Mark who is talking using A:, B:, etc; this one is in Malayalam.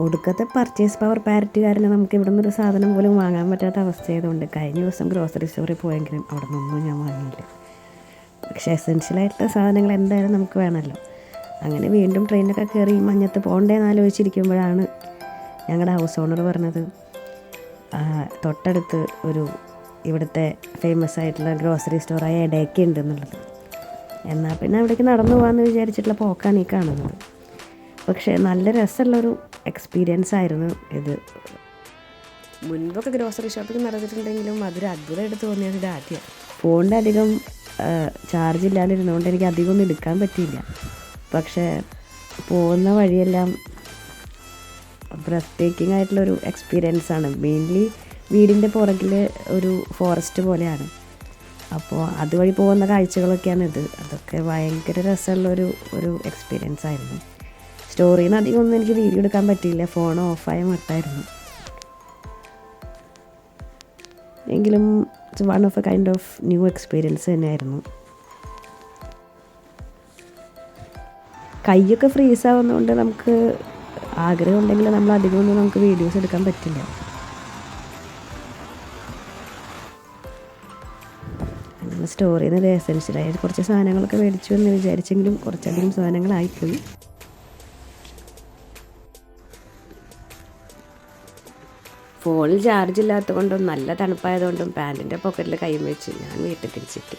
A: ഒടുക്കത്തെ പർച്ചേസ് പവർ പാരിറ്റി കാരണം നമുക്ക് ഇവിടെ നിന്നൊരു സാധനം പോലും വാങ്ങാൻ പറ്റാത്ത അവസ്ഥയായതുകൊണ്ട് കഴിഞ്ഞ ദിവസം ഗ്രോസറി സ്റ്റോറിൽ പോയെങ്കിലും അവിടെ നിന്നൊന്നും ഞാൻ വാങ്ങിയില്ല. പക്ഷേ എസെൻഷ്യലായിട്ടുള്ള സാധനങ്ങൾ എന്തായാലും നമുക്ക് വേണമല്ലോ. അങ്ങനെ വീണ്ടും ട്രെയിനൊക്കെ കയറി മഞ്ഞത്ത് പോകണ്ടേന്ന് ആലോചിച്ചിരിക്കുമ്പോഴാണ് ഞങ്ങളുടെ ഹൗസ് ഓണർ പറഞ്ഞത് തൊട്ടടുത്ത് ഒരു ഇവിടുത്തെ ഫേമസ് ആയിട്ടുള്ള ഗ്രോസറി സ്റ്റോറായ ഇടയ്ക്ക് ഉണ്ടെന്നുള്ളത്. എന്നാൽ പിന്നെ അവിടേക്ക് നടന്നു പോകാമെന്ന് വിചാരിച്ചിട്ടുള്ള പോക്കാണ് ഈ കാണുന്നത്. പക്ഷേ നല്ല രസമുള്ളൊരു എക്സ്പീരിയൻസ് ആയിരുന്നു ഇത്. മുൻപൊക്കെ ഗ്രോസറി ഷോപ്പിംഗ് നടന്നിട്ടുണ്ടെങ്കിലും അതൊരു അത്ഭുതമായിട്ട് തോന്നിയത് ഇത് ആദ്യമാണ്. ഫോണിൻ്റെ അധികം ചാർജ് ഇല്ലാതിരുന്നതുകൊണ്ട് എനിക്ക് അധികം ഒന്നും എടുക്കാൻ പറ്റിയില്ല. പക്ഷേ പോകുന്ന വഴിയെല്ലാം ബ്രെത്ത് ടേക്കിംഗ് ആയിട്ടുള്ളൊരു എക്സ്പീരിയൻസാണ്. മെയിൻലി വീടിൻ്റെ പുറകിൽ ഒരു ഫോറസ്റ്റ് പോലെയാണ്. അപ്പോൾ അതുവഴി പോകുന്ന കാഴ്ചകളൊക്കെയാണ് ഇത്. അതൊക്കെ ഭയങ്കര രസമുള്ളൊരു എക്സ്പീരിയൻസ് ആയിരുന്നു. സ്റ്റോറിയിൽ നിന്ന് അധികം ഒന്നും എനിക്ക് വീഡിയോ എടുക്കാൻ പറ്റിയില്ല, ഫോൺ ഓഫായ മട്ടായിരുന്നു. എങ്കിലും it's one of A kind of new experience തന്നെയായിരുന്നു. കൈയൊക്കെ ഫ്രീസ് ആവുന്നതുകൊണ്ട് നമുക്ക് ആഗ്രഹം ഉണ്ടെങ്കിൽ നമ്മൾ അധികമൊന്നും നമുക്ക് വീഡിയോസ് എടുക്കാൻ പറ്റില്ല. അങ്ങനെ സ്റ്റോറിയിൽ നിന്ന് എസെൻഷ്യലായ കുറച്ച് സാധനങ്ങളൊക്കെ മേടിച്ചു എന്ന് വിചാരിച്ചെങ്കിലും കുറച്ചധികം സാധനങ്ങളായിപ്പോയി. ഫോണിൽ ചാർജ് ഇല്ലാത്തതുകൊണ്ടും നല്ല തണുപ്പായതുകൊണ്ടും പാൻറ്റിൻ്റെ പോക്കറ്റിൽ കൈ വെച്ച് ഞാൻ വീട്ടിൽ തിരിച്ചിട്ട്